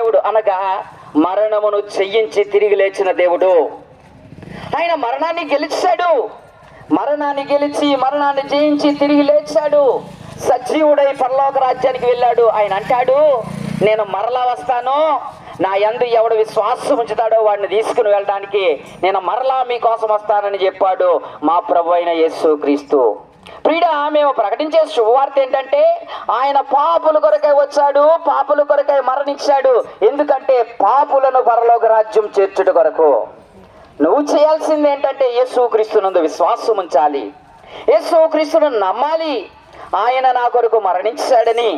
దేవుడు, అనగా మరణమును జయించి తిరిగి లేచిన దేవుడు. ఆయన మరణాన్ని గెలిచాడు, మరణాన్ని గెలిచి మరణాన్ని జయించి తిరిగి లేచాడు, సజీవుడై పరలోక రాజ్యానికి వెళ్ళాడు. ఆయన అంటాడు, నేను మరలా వస్తాను, నా యందు ఎవడు విశ్వాసం ఉంచుతాడో వాడిని తీసుకుని వెళ్ళడానికి నేను మరలా మీకోసం వస్తానని చెప్పాడు మా ప్రభు అయిన యేసుక్రీస్తు. ప్రియుడా, మేము ప్రకటించే శుభవార్త ఏంటంటే ఆయన పాపుల కొరకై వచ్చాడు, పాపుల కొరకై మరణించాడు. ఎందుకంటే పాపులను పరలోక రాజ్యం చేర్చుట కొరకు. నువ్వు చేయాల్సింది ఏంటంటే యేసుక్రీస్తునందు విశ్వాసం ఉంచాలి, యేసుక్రీస్తును నమ్మాలి. ఆయన నా కొరకు మరణించాడని,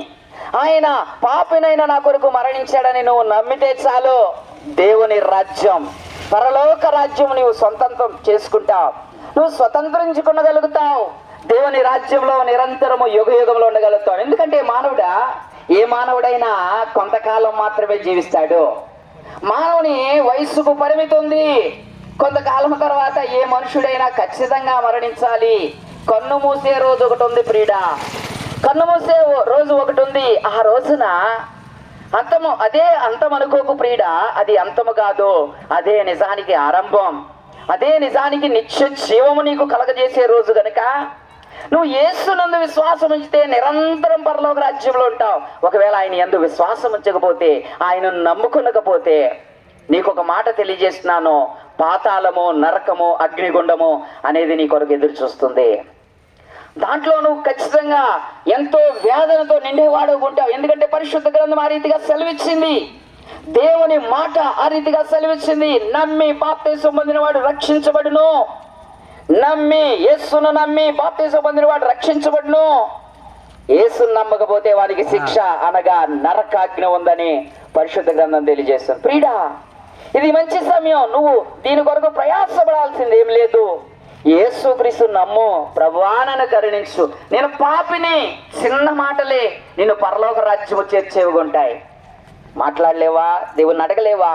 ఆయన పాపినైనా నా కొరకు మరణించాడని నువ్వు నమ్మితే చాలు, దేవుని రాజ్యం, పరలోక రాజ్యం నువ్వు స్వతంత్రం చేసుకుంటావు, నువ్వు స్వతంత్రించుకునగలుగుతావు. దేవుని రాజ్యంలో నిరంతరము యుగ యుగంలో ఉండగలుగుతావు. ఎందుకంటే మానవుడా, ఏ మానవుడైనా కొంతకాలం మాత్రమే జీవిస్తాడు. మానవుని వయస్సుకు పరిమితి ఉంది. కొంతకాలం తర్వాత ఏ మనుషుడైనా ఖచ్చితంగా మరణించాలి. కన్ను మూసే రోజు ఒకటి ఉంది ప్రియుడా, కన్ను మూసే రోజు ఒకటి ఉంది. ఆ రోజున అంతము, అదే అంతం అనుకోకు ప్రియుడా, అది అంతము కాదు, అదే నిజానికి ఆరంభం, అదే నిజానికి నిత్య జీవము నీకు కలగజేసే రోజు గనుక నువ్వు యేసునందు విశ్వాసం ఉంచితే నిరంతరం పరలోక రాజ్యంలో ఉంటావు. ఒకవేళ ఆయన యందు విశ్వాసం ఉంచకపోతే, ఆయనను నమ్ముకునకపోతే, నీకు ఒక మాట తెలియజేస్తున్నాను, పాతాళము, నరకము, అగ్నిగుండము అనేది నీ కొరకు ఎదురు చూస్తుంది. దాంట్లో నువ్వు ఖచ్చితంగా ఎంతో వేదనతో నిండేవాడు ఉంటావు. ఎందుకంటే పరిశుద్ధ గ్రంథం ఆ రీతిగా సెలవిచ్చింది, దేవుని మాట ఆ రీతిగా సెలవిచ్చింది. నమ్మి బాప్తిసం పొందిన వాడు రక్షించబడును, నమ్మి యేసును నమ్మి బాప్తిసం పొందిన వాడు రక్షించబడును. యేసును నమ్మకపోతే వారికి శిక్ష అనగా నరకాగ్ని ఉందని పరిశుద్ధ గ్రంథం తెలియజేస్తుంది. ప్రియుడా, ఇది మంచి సమయం, నువ్వు దీని కొరకు ప్రయాసపడాల్సింది ఏం లేదు. యేసుక్రీస్తు నమ్ము, ప్రభువా నన్ను కరుణించు, నేను పాపిని, చిన్న మాటలే నిన్ను పరలోక రాజ్యము చేర్చేవిగా ఉంటాయి. మాట్లాడలేవా? దేవుని అడగలేవా?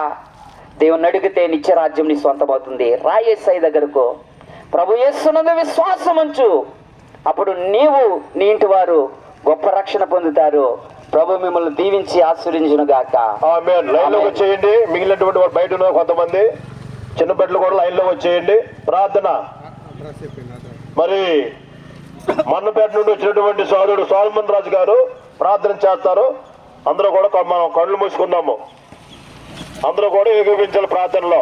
దేవుని అడిగితే నిత్య రాజ్యం నీ సొంతమవుతుంది. రా యేసయ్య దగ్గరకు, ప్రభు యేసునందు విశ్వాసం ఉంచు, అప్పుడు నీవు నీ ఇంటి వారు గొప్ప రక్షణ పొందుతారు. ప్రభు మిమ్మల్ని దీవించి ఆశీర్వదించును గాక. ఆమేన్. లైన్ లోకి వచ్చేయండి. మిగిలినటువంటి వాడు బయట ఉన్నారు కొంతమంది, చిన్న బిడ్డలు కూడా లైన్ లో వచ్చేయండి. ప్రార్థన. మరి మన్నపేట నుండి వచ్చినటువంటి సోదరుడు సోల్మన్ రాజు గారు ప్రార్థన చేస్తారు. అందరూ కూడా మనం కళ్ళు మూసుకున్నాము, అందరూ కూడా ఏకీపించాలి ప్రార్థనలో.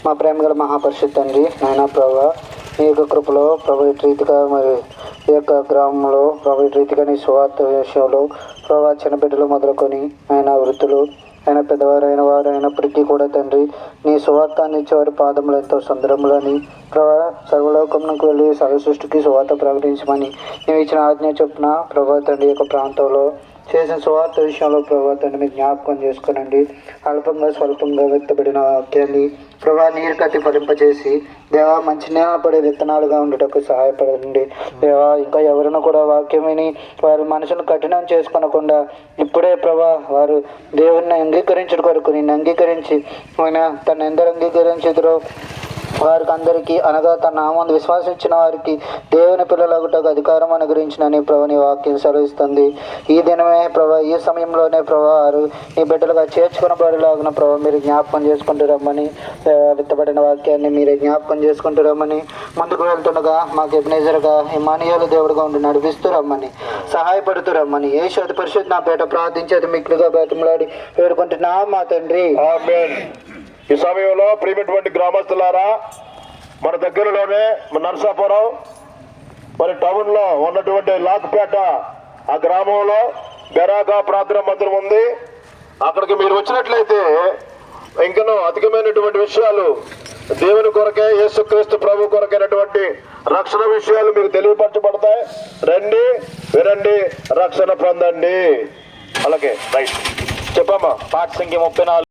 మా ప్రేమ గల మహాపరిషత్ తండ్రి, నాయన ప్రభా, ఈ యొక్క కృపలో ప్రభు రీతిగా, మరి ఈ యొక్క గ్రామంలో ప్రభు రీతిగా నీ సువార్త విషయంలో ప్రభా, చిన్న బిడ్డలు మొదలుకొని ఆయన వృత్తులు, ఆయన పెద్దవారైన వారు అయినప్పటికీ కూడా తండ్రి, నీ సువార్తాన్ని ఇచ్చేవారి పాదములు ఎంతో సుందరములని ప్రభా, సర్వలోకమునకు వెళ్ళి సర్వ సృష్టికి సువార్త ప్రకటించమని మేము ఇచ్చిన ఆజ్ఞ చొప్పున ప్రభా తండ్రి యొక్క ప్రాంతంలో చేసిన సువార్త విషయంలో ప్రభా తండ్రి మీరు జ్ఞాపకం చేసుకోనండి. అల్పంగా స్వల్పంగా వ్యక్తపడిన వాక్యాన్ని ప్రభా నీరు కట్టి ఫలింపచేసి దేవా మంచి నేల పడే విత్తనాలుగా ఉండటకు సహాయపడండి. దేవా ఇంకా ఎవరైనా కూడా వాక్యం విని వారి మనసును కఠినం చేసుకొనకుండా ఇప్పుడే ప్రభా వారు దేవుడిని అంగీకరించడం కొరకు నిన్ను అంగీకరించి ఆయన తను ఎందరు అంగీకరించుదురో వారికి అందరికీ, అనగా తన నామందు విశ్వాసించిన వారికి దేవుని పిల్లలగుటకు అధికారం అనుగ్రహించినని ప్రభు నీ వాక్యం సెలవిస్తుంది. ఈ దినమే ప్రభా, ఈ సమయంలోనే ప్రభా వారు నీ బిడ్డలుగా చేర్చుకునబడేలాగున ప్రభా మీరు జ్ఞాపకం చేసుకుంటూ రమ్మని, విత్తబడిన వాక్యాన్ని మీరే జ్ఞాపకం చేసుకుంటూ రమ్మని, ముందుకు వెళ్తుండగా మాకు ఎబ్నేజర్గా ఇమ్మానుయేలు దేవుడుగా ఉండి నడిపిస్తూ రమ్మని, సహాయపడుతూ రమ్మని యేసు అతి పరిశుద్ధ నా పేట ప్రార్థించేది మిక్కులుగా బతిమలాడి వేడుకుంటున్నా మా తండ్రి. ఆమేన్. ఈ సమయంలో ప్రియమైనటువంటి గ్రామస్తులారా, మన దగ్గరలోనే నరసాపురం మరి టౌన్ లో ఉన్నటువంటి లాక్పేట ఆ గ్రామంలో బెరాగా ప్రార్థనా మందిరం ఉంది. అక్కడికి మీరు వచ్చినట్లయితే ఇంకనూ అధికమైనటువంటి విషయాలు దేవుని కొరకే, యేసుక్రీస్తు ప్రభు కొరకైనటువంటి రక్షణ విషయాలు మీకు తెలియపరచబడతాయి. రండి, వినండి, రక్షణ పొందండి. అలాగే రైట్ చెప్పమ్మా. పాట సంఖ్య 34.